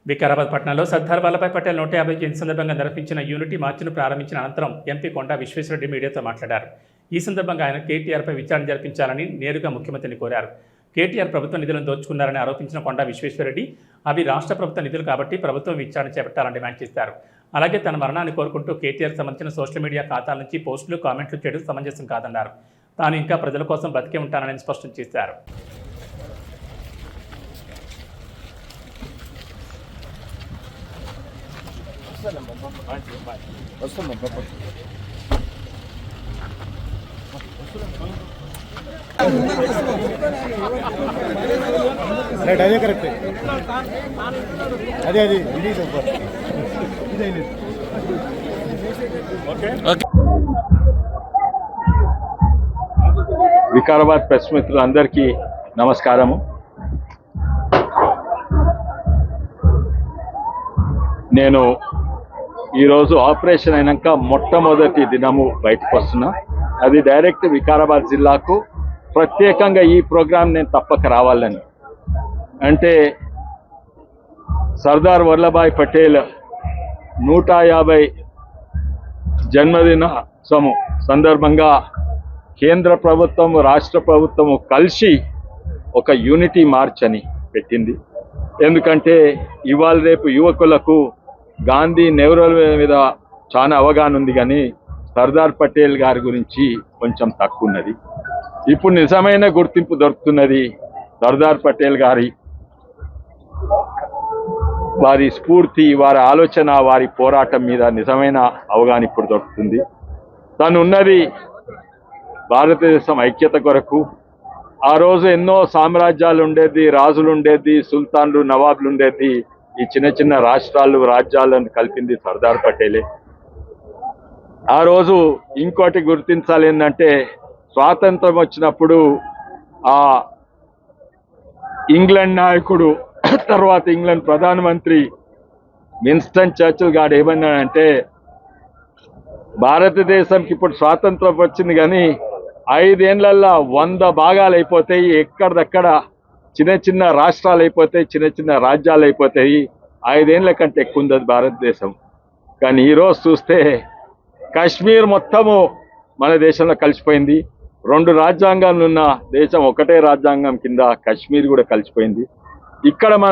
వికారాబాద్ పట్టణంలో సర్దార్ వల్లభాయ్ పటేల్ 150 జయంతి సందర్భంగా నిర్వహించిన యూనిటీ మార్చిను ప్రారంభించిన అనంతరం ఎంపీ కొండా విశ్వేశ్వరరెడ్డి మీడియాతో మాట్లాడారు. ఈ సందర్భంగా ఆయన కేటీఆర్పై విచారణ జరిపించాలని నేరుగా ముఖ్యమంత్రిని కోరారు. కేటీఆర్ ప్రభుత్వ నిధులను దోచుకున్నారని ఆరోపించిన కొండా విశ్వేశ్వరరెడ్డి అవి రాష్ట్ర ప్రభుత్వ నిధులు కాబట్టి ప్రభుత్వం విచారణ చేపట్టాలని డిమాండ్ చేశారు. అలాగే తన మరణాన్ని కోరుకుంటూ కేటీఆర్ సంబంధించిన సోషల్ మీడియా ఖాతాల నుంచి పోస్టులు, కామెంట్లు చేయడం సమంజసం కాదన్నారు. తాను ఇంకా ప్రజల కోసం బతికే ఉంటానని స్పష్టం చేశారు. అదే కరెక్ట్, అదే అది వికారాబాద్ ప్రెస్ మిత్రులందరికీ నమస్కారము. నేను ఈరోజు ఆపరేషన్ అయినాక మొట్టమొదటి దినము బయటకు వస్తున్నా. అది డైరెక్ట్ వికారాబాద్ జిల్లాకు ప్రత్యేకంగా ఈ ప్రోగ్రాం నేను తప్పక రావాలని. అంటే సర్దార్ వల్లభాయ్ పటేల్ 150 జన్మదినోత్సవం సందర్భంగా కేంద్ర ప్రభుత్వం, రాష్ట్ర ప్రభుత్వము కలిసి ఒక యూనిటీ మార్చ్ అని పెట్టింది. ఎందుకంటే ఇవాళ రేపు యువకులకు గాంధీ, నెహ్రూ మీద చాలా అవగాహన ఉంది, కానీ సర్దార్ పటేల్ గారి గురించి కొంచెం తక్కువ ఉన్నది. ఇప్పుడు నిజమైన గుర్తింపు దొరుకుతున్నది సర్దార్ పటేల్ గారి వారి స్ఫూర్తి, వారి ఆలోచన, వారి పోరాటం మీద నిజమైన అవగాహన ఇప్పుడు దొరుకుతుంది. తను ఉన్నది భారతదేశం ఐక్యత కొరకు. ఆ రోజు ఎన్నో సామ్రాజ్యాలు ఉండేది, రాజులు ఉండేది, సుల్తాన్లు, నవాబులు ఉండేది. ఈ చిన్న చిన్న రాష్ట్రాలు, రాజ్యాలను కలిపింది సర్దార్ పటేలే. ఆ రోజు ఇంకోటి గుర్తించాలి ఏంటంటే, స్వాతంత్రం వచ్చినప్పుడు ఆ ఇంగ్లాండ్ నాయకుడు, తర్వాత ఇంగ్లాండ్ ప్రధానమంత్రి విన్స్టన్ చర్చిల్ గారు ఏమన్నాడంటే, భారతదేశంకి ఇప్పుడు స్వాతంత్రం వచ్చింది కానీ 5 ఏళ్లలో 100 భాగాలు అయిపోతాయి, ఎక్కడిదక్కడ చిన్న చిన్న రాష్ట్రాలు అయిపోతాయి, చిన్న చిన్న రాజ్యాలు అయిపోతాయి. 5 ఏళ్ల కంటే ఎక్కువ ఉంది భారతదేశం. కానీ ఈరోజు చూస్తే కాశ్మీర్ మొత్తము మన దేశంలో కలిసిపోయింది. 2 రాజ్యాంగాలు ఉన్న దేశం ఒకటే రాజ్యాంగం కింద కాశ్మీర్ కూడా కలిసిపోయింది. ఇక్కడ మన